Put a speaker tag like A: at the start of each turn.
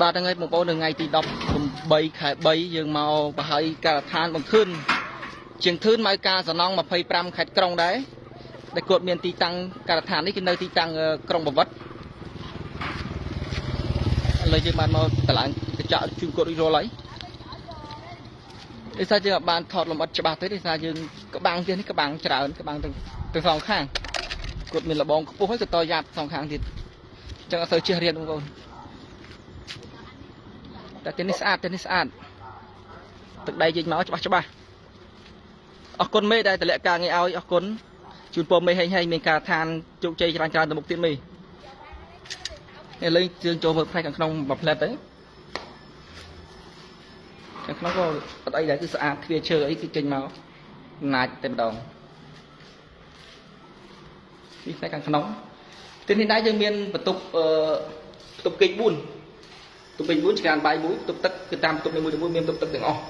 A: បាទថ្ងៃបងប្អូនថ្ងៃទី13 ខែ 3 យើងមកប្រហែលការដ្ឋានបង្ខឿនជាងធឿនមកការសំណង់25ខេត្តក្រុងដែរដែលគាត់មានទីតាំងការដ្ឋាននេះគឺនៅទីតាំងក្រុងបាវិតឥឡូវយើងបានមកតម្លើងកញ្ចក់ជូនគាត់រួចរាល់ហើយដោយសារយើងបានថតលម្អិតច្បាស់ទេដោយសារយើងក្បាំងទៀតនេះក្បាំងច្រើនក្បាំងទាំងសងខាងគាត់មានលបងខ្ពស់ហើយក៏តយ៉ាប់សងខាងទៀតអញ្ចឹងអត់សូវជិះរៀនបងប្អូនតែទីនេះស្អាតទឹកដៃយើងមកច្បាស់អរគុណមេដែលតម្លាក់ការងារឲ្យអរគុណជូនពរមេហេងមានការឋានជោគជ័យច្រើនទៅមុខទៀតមេឥឡូវយើងចូលមើលផ្នែកខាងក្នុងមួយផ្លែតទៅខាងក្នុងក៏អត់អីដែរគឺស្អាតគ្រាឈើអីគឺចេញមកអំណាចតែម្ដងនេះផ្នែកខាងក្នុងទីនេះដែរយើងមានបន្ទប់បន្ទប់គេច4 ទុកពេញ4ច្រានបាយ1ទុកទឹកគឺតាមបន្ទប់នីមួយៗមានបន្ទប់ទឹកទាំងអស់